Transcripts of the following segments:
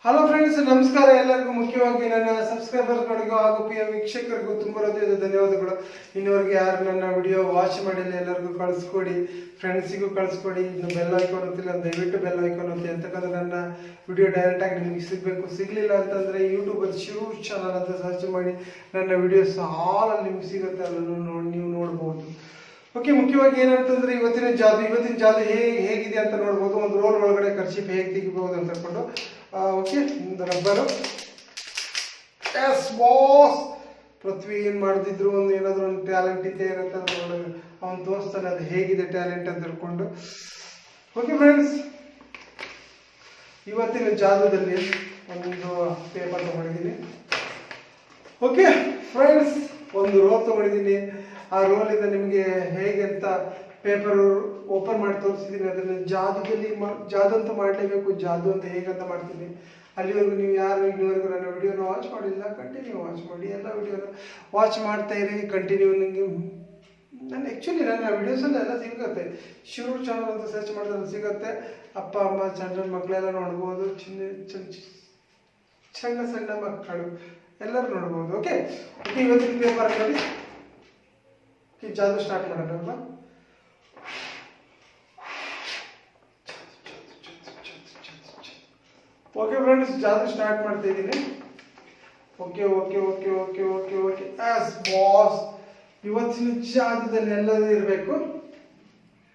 Hello friends, ನಮಸ್ಕಾರ. ಎಲ್ಲರಿಗೂ ಮುಖ್ಯವಾಗಿ ನನ್ನ ಸಬ್ಸ್ಕ್ರೈಬರ್ಗಳಿಗೂ ಹಾಗೂ ಪ್ರಿಯ ವೀಕ್ಷಕರಿಗೂ ತುಂಬ ಹೃದಯದ ಧನ್ಯವಾದಗಳು. ಇನ್ನುವರೆಗೆ ಯಾರು ನನ್ನ ವಿಡಿಯೋ ವಾಚ್ ಮಾಡಿಲ್ಲ ಎಲ್ಲರಿಗೂ ಕಳಿಸ್ಕೊಡಿ, ಫ್ರೆಂಡ್ಸಿಗೂ ಕಳಿಸ್ಕೊಡಿ. ಇನ್ನು ಬೆಲ್ ಐಕಾನ್ ಹೊತ್ತಿಲ್ಲ, ದಯವಿಟ್ಟು ಬೆಲ್ ಐಕಾನ್ ಹೊತ್ತಿ. ಅಂತಕ್ಕಂಥ ನನ್ನ ವಿಡಿಯೋ ಡೈರೆಕ್ಟಾಗಿ ನಿಮಗೆ ಸಿಗಬೇಕು. ಸಿಗಲಿಲ್ಲ ಅಂತಂದರೆ ಯೂಟ್ಯೂಬಲ್ಲಿ ಶಿವ ಚಾನಲ್ ಅಂತ ಸರ್ಚ್ ಮಾಡಿ ನನ್ನ ವಿಡಿಯೋಸ್ ಹಾಲಲ್ಲಿ ನಿಮ್ಗೆ ಸಿಗುತ್ತೆ, ಅದನ್ನು ನೀವು ನೋಡ್ಬೋದು. ಓಕೆ, ಮುಖ್ಯವಾಗಿ ಏನಂತಂದ್ರೆ ಇವತ್ತಿನ ಜಾದು ಹೇಗಿದೆ ಅಂತ ನೋಡ್ಬೋದು. ಒಂದು ರೋಲ್ ಒಳಗಡೆ ಕರ್ಚಿಪ್ ಹೇಗೆ ತೆಗಿಬಹುದು ಅಂತ ಹೇಳ್ಕೊಂಡು. ಓಕೆ, ಒಂದು ರಬ್ಬರು. ಎಸ್ ಬಾಸ್, ಪೃಥ್ವಿ ಏನು ಮಾಡ್ತಿದ್ರು, ಒಂದು ಏನಾದರೂ ಒಂದು ಟ್ಯಾಲೆಂಟ್ ಇದ್ದೇ ಇರುತ್ತೆ, ಅವನು ತೋರಿಸ್ತಾನೆ ಅದು ಹೇಗಿದೆ ಟ್ಯಾಲೆಂಟ್ ಅಂತ ಹೇಳ್ಕೊಂಡು. ಓಕೆ ಫ್ರೆಂಡ್ಸ್, ಇವತ್ತಿನ ಜಾದುದಲ್ಲಿ ಒಂದು ಪೇಪರ್ ತಗೊಂಡಿದ್ದೀನಿ. ಓಕೆ ಫ್ರೆಂಡ್ಸ್, ಒಂದು ರೋಲ್ ತಗೊಂಡಿದ್ದೀನಿ. ಆ ರೋಲಿಂದ ನಿಮಗೆ ಹೇಗೆ ಅಂತ ಪೇಪರ್ ಓಪನ್ ಮಾಡಿ ತೋರಿಸಿದ್ದೀನಿ. ಅದನ್ನು ಜಾದು ಅಂತ ಮಾಡಲೇಬೇಕು. ಜಾದು ಅಂತ ಹೇಗಂತ ಮಾಡ್ತೀನಿ. ಅಲ್ಲಿವರೆಗೂ ನೀವು ಯಾರು ಇನ್ನೂವರೆಗೂ ನನ್ನ ವಿಡಿಯೋನ ವಾಚ್ ಮಾಡಿಲ್ಲ, ಕಂಟಿನ್ಯೂ ವಾಚ್ ಮಾಡಿ. ಎಲ್ಲ ವಿಡಿಯೋನ ವಾಚ್ ಮಾಡ್ತಾ ಇರಿ ಕಂಟಿನ್ಯೂ. ನನಗೆ ನನ್ನ ವಿಡಿಯೋಸಲ್ಲಿ ಎಲ್ಲ ಸಿಗುತ್ತೆ. ಶಿವ ಚಾನಲ್ ಅಂತ ಸರ್ಚ್ ಮಾಡಿದ್ರೆ ಸಿಗುತ್ತೆ. ಅಪ್ಪ ಅಮ್ಮ ಸಣ್ಣ ಮಕ್ಕಳೆಲ್ಲ ನೋಡ್ಬೋದು, ಸಣ್ಣ ಮಕ್ಕಳು ಎಲ್ಲರೂ ನೋಡ್ಬೋದು. ಓಕೆ, ಇವತ್ತಿನ ಪೇಪರ್ ನೋಡಿ ಜಾದು ಸ್ಟಾರ್ಟ್ ಮಾಡೋಣ. ಓಕೆ ಫ್ರೆಂಡ್ಸ್, ಜಾದು ಸ್ಟಾರ್ಟ್ ಮಾಡ್ತಾ ಇದ್ದೀನಿ. Okay okay okay okay okay okay as boss, ಇವತ್ತಿನ ಜಾದದಲ್ಲಿ ಎಲ್ಲದೂ ಇರಬೇಕು.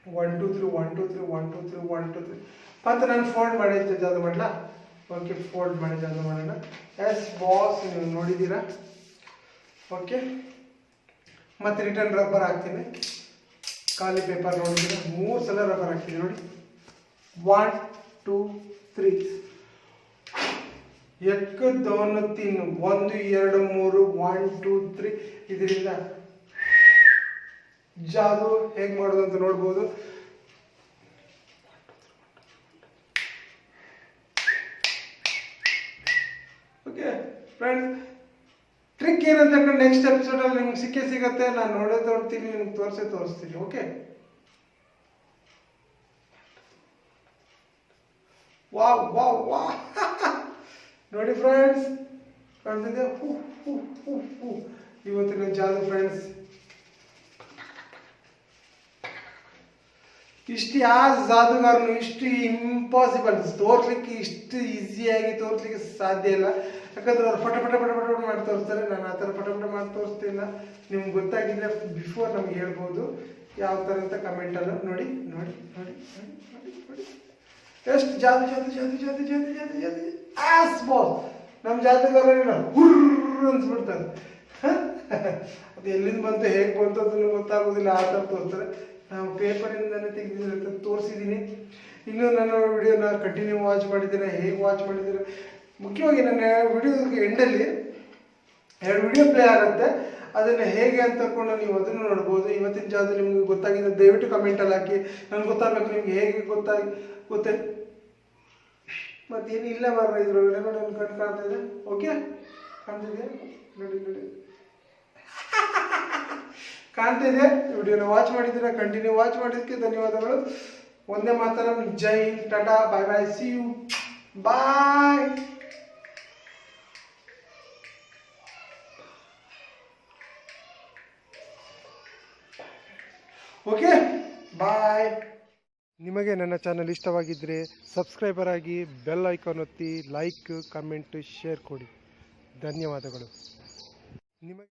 1 2 3 1 2 3 1 2 3 1 2 3 ಮತ್ತೆ ನಾನು ಫೋಲ್ಡ್ ಮಾಡಿದ್ದೆ ಜಾದು ಮಾಡಲಾ? ಓಕೆ, ಫೋಲ್ಡ್ ಮಾಡಿ ಜಾದು ಮಾಡೋಣ. ಎಸ್ ಬಾಸ್, ನೀವು ನೋಡಿದ್ದೀರಾ. ಓಕೆ, ಮತ್ತೆ ರಿಟರ್ನ್ ರಬ್ಬರ್ ಹಾಕ್ತೀನಿ. ಖಾಲಿ ಪೇಪರ್ ನೋಡಿದ್ರೆ 3 ಸಲ ರಬ್ಬರ್ ಹಾಕ್ತೀನಿ ನೋಡಿ. 1 2 3 ಎಕ್ಕದವನು ತಿನ್ನು. 1 2 3 1 2 3. ಇದರಿಂದ ಜಾದು ಹೇಗೆ ಮಾಡೋದು ಅಂತ ನೋಡ್ಬೋದು. ಓಕೆ ಫ್ರೆಂಡ್ಸ್, ಟ್ರಿಕ್ ಏನಂತ ನೆಕ್ಸ್ಟ್ ಎಪಿಸೋಡಲ್ಲಿ ನಿಮ್ಗೆ ಸಿಗುತ್ತೆ. ನಾನು ನೋಡ್ತೀನಿ, ನಿಮ್ಗೆ ತೋರಿಸ್ತೀನಿ. ಓಕೆ, ವಾವ್ ವಾವ್ ವಾ ನೋಡಿ ಫ್ರೆಂಡ್ಸ್, ಕಾಣ್ತಿದೆ. ಇವತ್ತಿನ ಜಾದು ಫ್ರೆಂಡ್ಸ್ ಇಷ್ಟು ಯಾವ ಜಾದುಗಾರನು ಇಷ್ಟು ಇಂಪಾಸಿಬಲ್ ತೋರಿಸ್ಲಿಕ್ಕೆ, ಇಷ್ಟು ಈಸಿಯಾಗಿ ತೋರಿಸ್ಲಿಕ್ಕೆ ಸಾಧ್ಯ ಇಲ್ಲ. ಯಾಕಂದ್ರೆ ಅವ್ರು ಪಟ ಪಟ ಪಟ ಪಟ ಮಾಡಿ ತೋರಿಸ್ತಾರೆ. ನಾನು ಆ ಥರ ಪಟ ಪಟ ಮಾಡಿ ತೋರಿಸ್ತಿಲ್ಲ. ನಿಮ್ಗೆ ಗೊತ್ತಾಗಿದ್ರೆ ಬಿಫೋರ್ ನಮ್ಗೆ ಹೇಳ್ಬೋದು ಯಾವ ಥರ ಅಂತ ಕಮೆಂಟನ್ನು ನೋಡಿ ನೋಡಿ ನೋಡಿ ನೋಡಿ ನೋಡಿ ನೋಡಿ. ಎಷ್ಟು ಜಾದು ಜಾದು ಜಾದು ಜಾದು ಜಾದು ಜಾದು ಜಾದು ಆಸ್ ಬಾಸ್. ನಮ್ಮ ಜಾದುಗಾರ ಹುರ್ರು ಅನ್ಸ್ಬಿಡ್ತಾರೆ. ಅದು ಎಲ್ಲಿಂದ ಬಂತು, ಹೇಗೆ ಬಂತು ಅದನ್ನು ಗೊತ್ತಾಗೋದಿಲ್ಲ. ಆ ಥರ ತೋರಿಸ್ತಾರೆ. ನಾವು ಪೇಪರಿಂದನೇ ತೆಗೆದಿದ್ರೆ ತೋರಿಸಿದ್ದೀನಿ. ಇನ್ನೂ ನನ್ನ ವಿಡಿಯೋನ ಕಂಟಿನ್ಯೂ ವಾಚ್ ಮಾಡಿದ್ದೀರಾ, ಹೇಗೆ ವಾಚ್ ಮಾಡಿದ್ದೀರಾ. ಮುಖ್ಯವಾಗಿ ನನ್ನ ವಿಡಿಯೋದ ಎಂಡಲ್ಲಿ 2 ವಿಡಿಯೋ ಪ್ಲೇ ಆಗುತ್ತೆ. ಅದನ್ನು ಹೇಗೆ ಅಂತ ತಗೊಂಡು ನೀವು ಅದನ್ನು ನೋಡ್ಬೋದು. ಇವತ್ತಿನ ಜಾದು ನಿಮ್ಗೆ ಗೊತ್ತಾಗಿದೆ ದಯವಿಟ್ಟು ಕಮೆಂಟಲ್ಲಿ ಹಾಕಿ. ನನಗೆ ಗೊತ್ತಾಗಬೇಕು ನಿಮ್ಗೆ ಹೇಗೆ ಗೊತ್ತೇ. ಮತ್ತೇನು ಇಲ್ಲ ಬರ್ರ ಇದ್ರೊಳಗಡೆ ನೋಡಿ, ಒಂದು ಕಣ್ಣು ಕಾಣ್ತಿದೆ. ಓಕೆ, ಕಾಣ್ತಿದೆ ನೋಡಿ ನೋಡಿ ಕಾಣ್ತಿದೆ. ವಿಡಿಯೋನ ವಾಚ್ ಮಾಡಿದ್ದೀರಾ, ಕಂಟಿನ್ಯೂ ವಾಚ್ ಮಾಡಿದ್ದಕ್ಕೆ ಧನ್ಯವಾದಗಳು. ಒಂದೇ ಮಾತರಂ, ಜೈ ಹಿಂದ್, ಟಾಟಾ, ಬಾಯ್ ಬಾಯ್, ಸಿ ಯು, ಬಾಯ್. ಓಕೆ, ಬಾಯ್. ನಿಮಗೆ ನನ್ನ ಚಾನಲ್ ಇಷ್ಟವಾಗಿದ್ದರೆ ಸಬ್ಸ್ಕ್ರೈಬರ್ ಆಗಿ, ಬೆಲ್ ಐಕಾನ್ ಒತ್ತಿ, ಲೈಕ್, ಕಮೆಂಟ್, ಶೇರ್ ಕೊಡಿ. ಧನ್ಯವಾದಗಳು. ನಿಮಗೆ